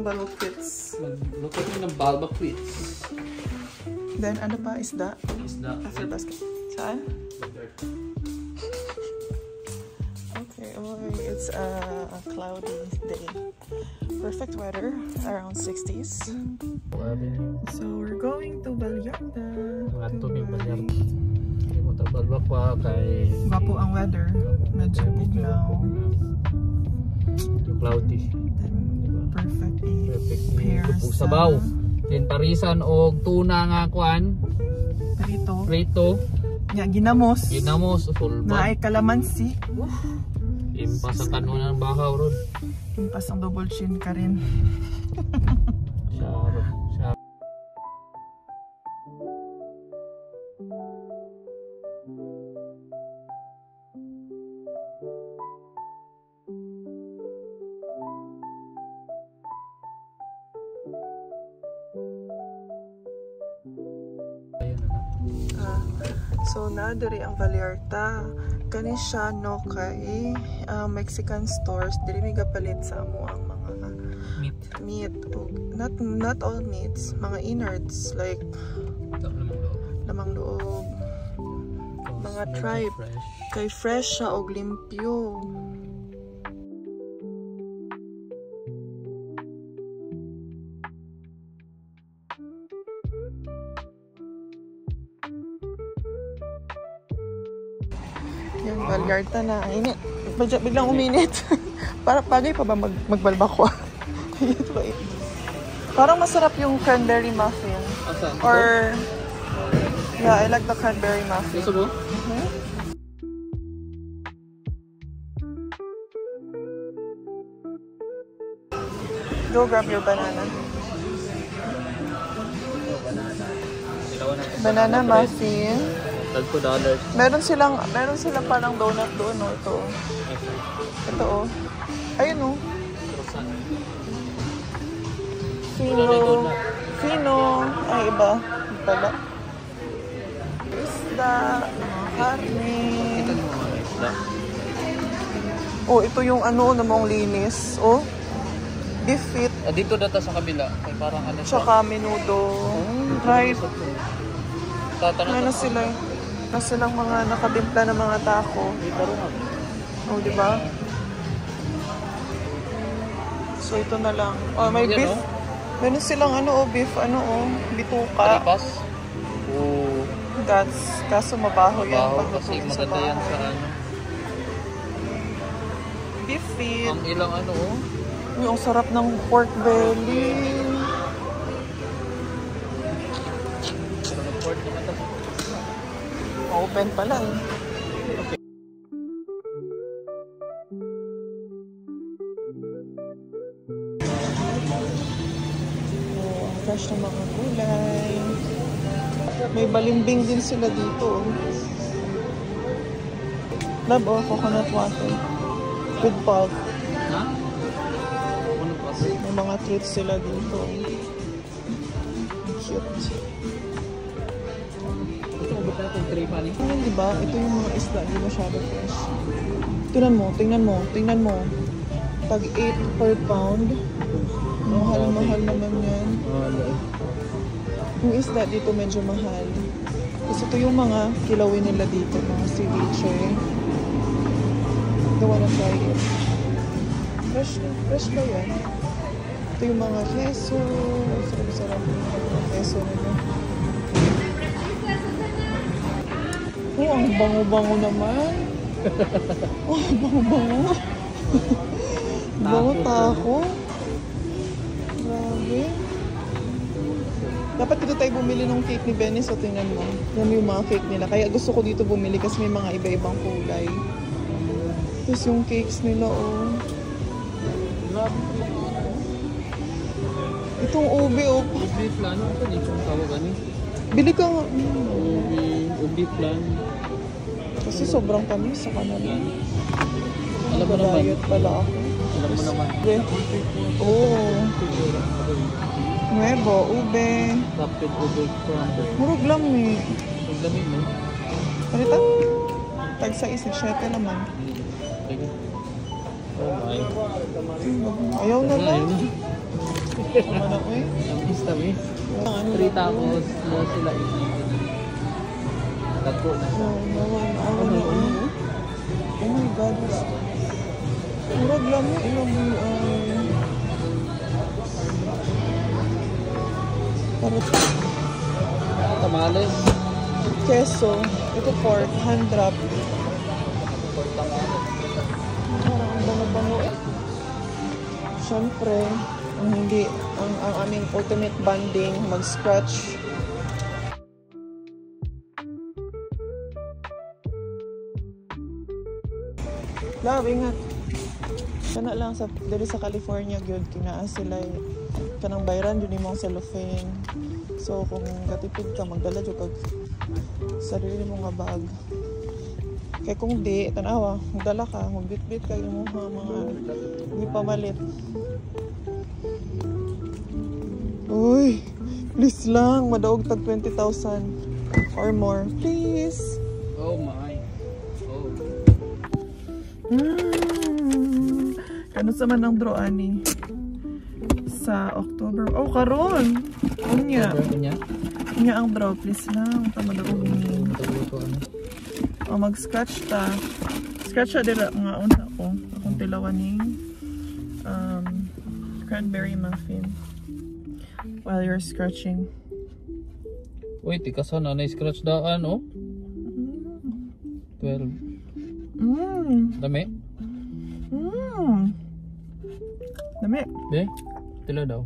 balokits. Look at ng balbaquits. Then ano pa? Isda? Isda. After basket. Saan? Okay, it's a cloudy day. Perfect weather, around 60s. So we're going to Vallarta. Ato ni Vallarta. Hindi mo tabalbak pa kay... Gwapo ang weather. Medyo bugnaw. Cloudy. Perfect Perfect. Sabaw. Then parisan og tuna nga kuan. Prito. Nya ginamos. Sulban. Na ay kalamansi. Impas ang kanunan ng bahaw ron. Impas ang double chin ka rin. Syaro. So na diri ang Vallarta. Kani siya no kay Mexican stores diri mi gapalit sa amo ang mga meat. Not all meats, mga innards like lamang loob, mga tripe. Kay fresh siya og limpyo. Yung Vallarta na init. Biglang uminit. Para bagay pa ba magbalbako? Parang masarap yung cranberry muffin. Asan? Or yeah, I like the cranberry muffin. Gusto mo? Go grab your banana. Banana muffin. $12. Meron silang parang donut doon, no? Ito. Ito, oh. Ayun, oh. Fino. Ay, iba. Pala. Isda. Karne. Oh, ito yung ano namang linis. Oh. Beef feet. Dito data sa kabila. Ay, parang ano siya. Tsaka menudo. Right. Ano sila? Kasi silang mga nakadimpla na mga taco. Oh, di ba? So ito na lang. Oh, may beef. Meron silang beef, bituka. Paripas? Oh. Kaso mabaho yan. Mabaho kasi maganda yan sa Beef feet. Ang ilang Uy, ang sarap ng pork belly. Pork naman ito. Open pala eh. Okay. Oh, fresh na mga gulay. May balimbing din sila dito. Love, coconut water. With pulp. Ha? May mga treats sila dito. Cute. Diba? Ito yung mga isda, hindi masyado fresh. Tingnan mo. Pag 8 per pound, mahal naman yan. Yung isda dito medyo mahal. Kasi ito yung mga kilawin nila dito, mga ceviche. Don't wanna try it. Fresh ba yan? Ito yung mga queso. Sarap yung mga queso nila. Oh, ang bango-bango naman. Oh, bango-bango. Bango taco. Grabe. Dapat dito tayo bumili ng cake ni Benny. So, tingnan mo. Yan yung mga cake nila. Kaya gusto ko dito bumili kasi may mga iba-ibang kulay. Tapos yung cakes nila, oh. Itong ube, oh. Ube plan. Ano dito ang tawagan eh? Bili ka nga. Ube plan. Kasi sobrang tamis sa kanila. Alam mo naman. Diet pala ako. Alam mo naman. Oo. Nuevo, ube. Captain ube. Murag lang eh. Murag lang eh. Parita? Tag sa 17 naman. Oh my. Ayaw na lang. Ano na ko eh? Tamis tamis. Ano 3 tacos na sila Tago na. Oh my God. Murag lang mo ilang Tamales. Keso. Ito pork. Hand wrap. Parang ang bango-bango eh. Siyempre, ang aming ultimate bonding, mag-scratch. Love, ingat. Kana lang dito sa California gyud kinaa sila kanang bayran yun imong cellophane. So kung katipid ka magdala jud kag sarili mo nga bag. Kaya kung di tanawa, magdala ka, magbitbit ka imong mga di pamalit. Uy, please lang madaog tag 20,000 or more, please. Oh my. Oh. Ano sa man ang draw ani sa October? Oh, karon. Unya. Unya ang draw, please lang. Tama daw ni. Oh, mag-scratch ta. Scratch dira mga una ko. Akong tilawan ni cranberry muffin. While you're scratching. Uy, tika sana na scratch daan oh. 12. Dami? Dami. Be? Tila daw.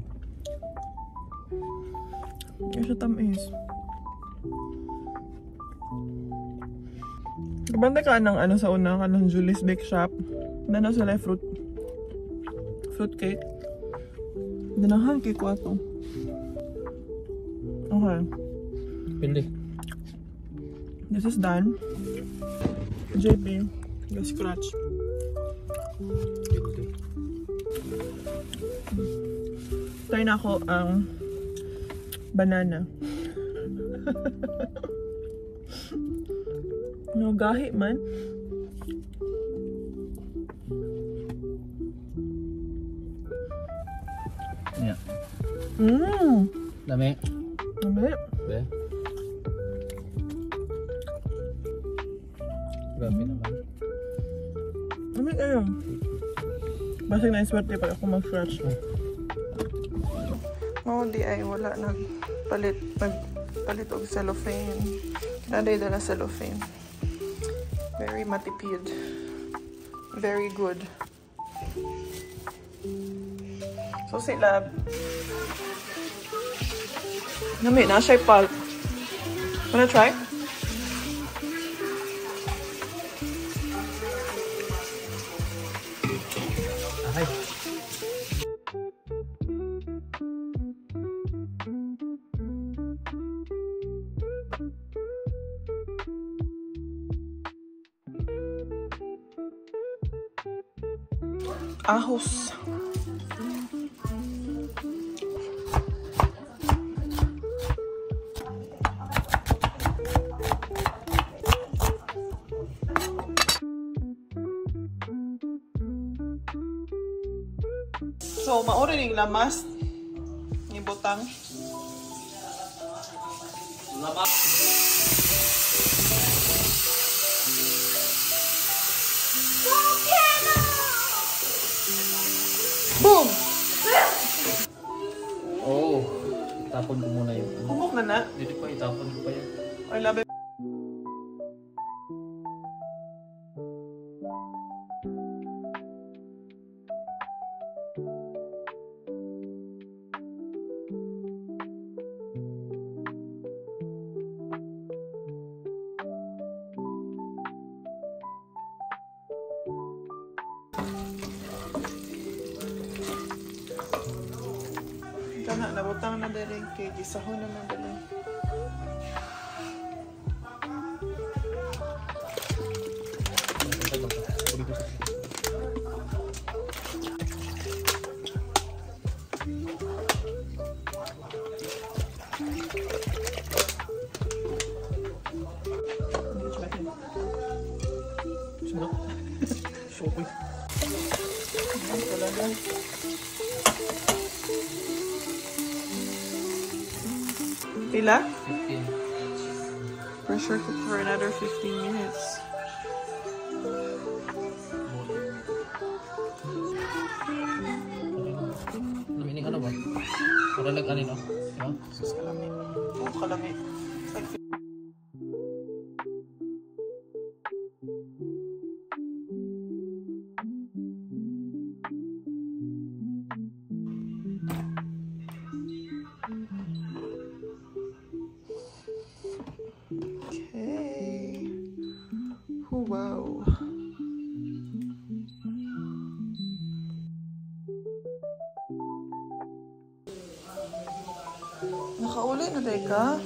Kaya siya tamis. Kabanda ka ng ano sa una ka ng Julie's Bake Shop. Danaw sila fruit cake. Danahan cake ko ito. Okay. Pili. This is done. JP. Go scratch. Try na ako ang banana. No, gahi man. Yeah. Dami. Be? Grabe naman. Dami kayo. Basig na iswerte pag ako mag-scratch. Di ay wala nagpalit og cellophane. Naday dala cellophane. Very matipid. Very good. So sila nami na siya pulp. Wanna try? Okay. Ahos. So, mauri ning lamas ni butang. Lamas. Boom! Oh, itapon ko muna yun. Humok na na. Hindi pa, itapon ko pa yun. Ay, labi. Kana nabutang na dali kay gisahon naman dali. Pila? 15. Pressure cook for another 15 minutes. Namini ka na ba? Para nag-ano, no? No? Sus, kalami. Oh, kalami. Like, okay. Oh, wow. Nakauli na day ka?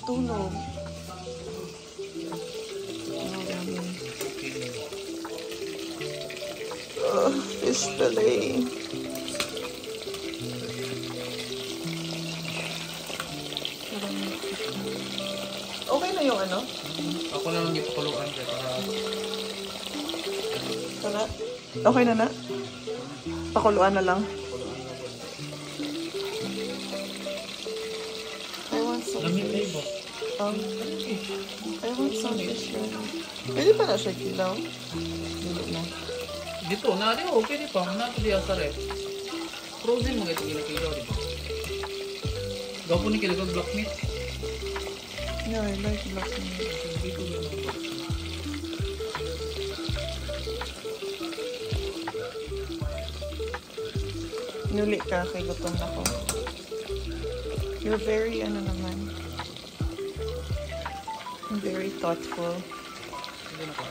Tulog. Fish fillet. Okay na yung ano? Ako na lang yung pakuluan kaya para... Sana? Okay na na? Pakuluan na lang. I want some Lamig fish. ba? I want some fish. Pwede pa na siya kilaw? Hindi na. Dito, na di okay di pa. Na di asa rep. Frozen mo ito gila-kilaw di ba? Gaw po ni kilaw black meat. No, I like black meat. Dito yun. Nuli ka kay gutom na ko. You're very, ano naman, very thoughtful. Hindi na pa.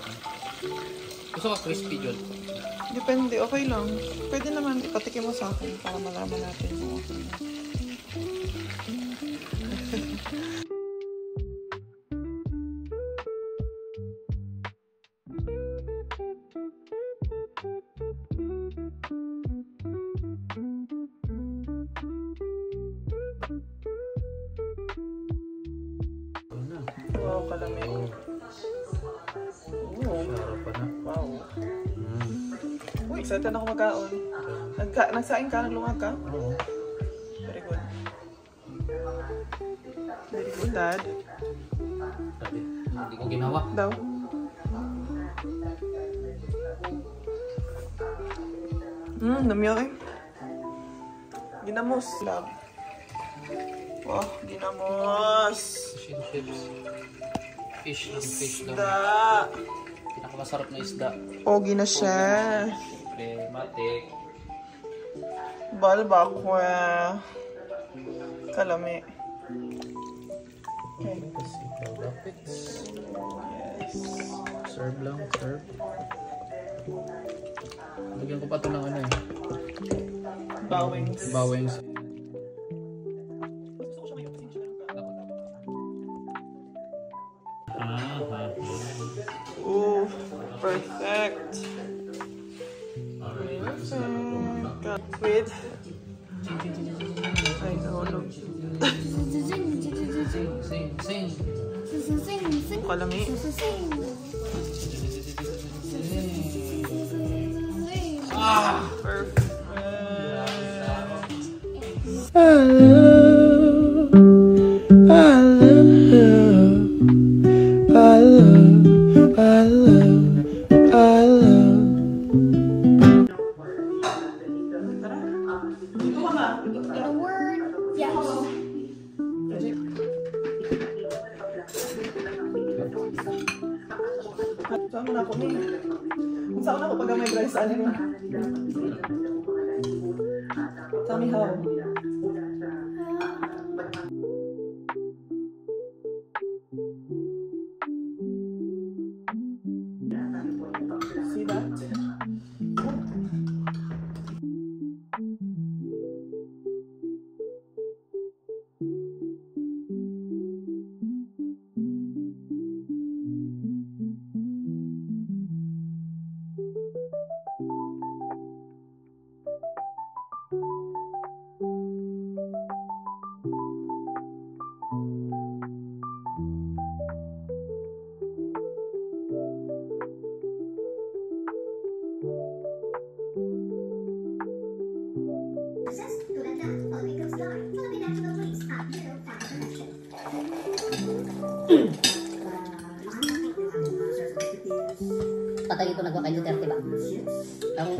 Gusto ka crispy dyan? Depende, okay lang. Pwede naman ipatikim mo sa akin para malaman natin kung okay na. Wow, kalamig. Sarap pa na. Wow. Uy, excited na ako magkaon. Nagsaing ka? Naglungag ka? Oo. Very good. Very good, Dad. Sabi, hindi ko ginawa. Daw. Namiyak eh. Ginamos. Love. Wow, ginamos. Fish and chips. Fish lang, fish lang. Isda. Pinakamasarap na isda. Pogi na siya. Siyempre, matik. Balbakwa. Kalami. Okay. Kasi ikaw dapat. Yes. Serve lang, serve. Lagyan ko pa ito ng ano eh. Bawings. Bawings. Ooh, perfect. Perfect. Wait. Ay, nahulog. Sing. Kalami. Ah! Perfect. Saan mo na ako ni? Saan na ako pag may rice ano ni? Tell me how. See that? Patay ito nagwa kay Duterte ba? Ang AFP.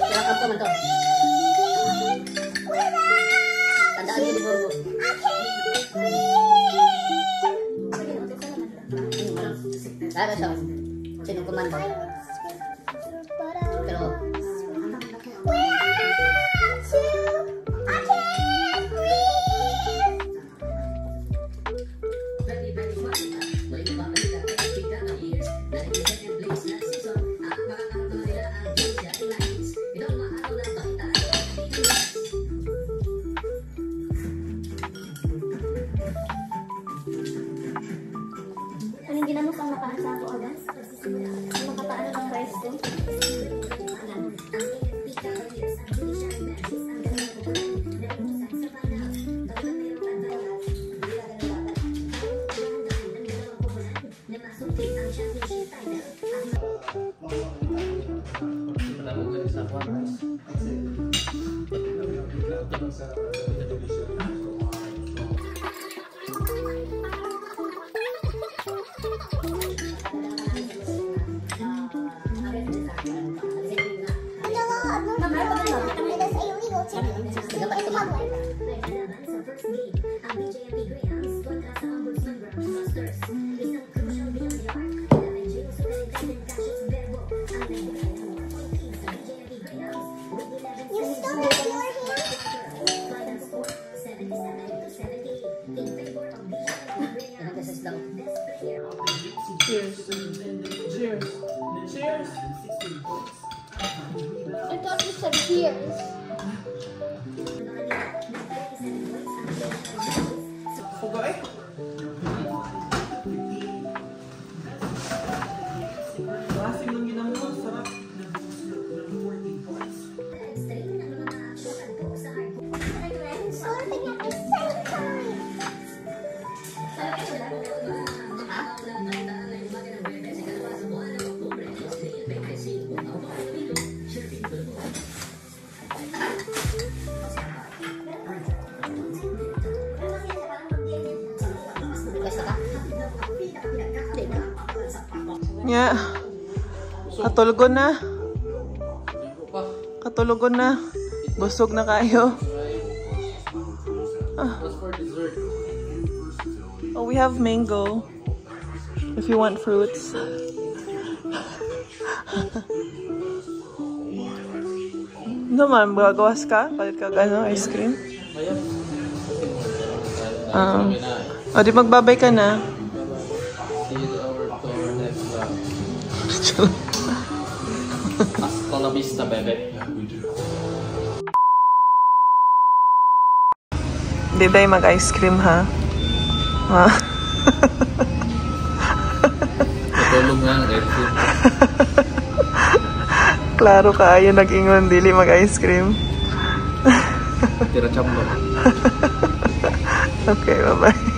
Sirakap ko man to. Tandaan niyo ni Borgo. Lalo siya. Sinong komando? Pero anong ginamot ang nakaasa ako agad? Ang makataan ng price ko? Cheers. Cheers. Cheers. I thought you said cheers. Puga eh. Lasing ng ginamot. Sarap. Yeah. Katulugon na. Katulugon na. Busog na kayo. Oh, we have mango. If you want fruits. Naman, gagawas ka? Palit ka gano, ice cream? O, di magbabay ka na. Hasta la vista, bebe. Di tayo mag-ice cream, ha? Ha? Natulog nga ang aircon. Klaro ka, ayaw nag-ingon, dili mag-ice cream. Tira chamlo. Okay, bye-bye.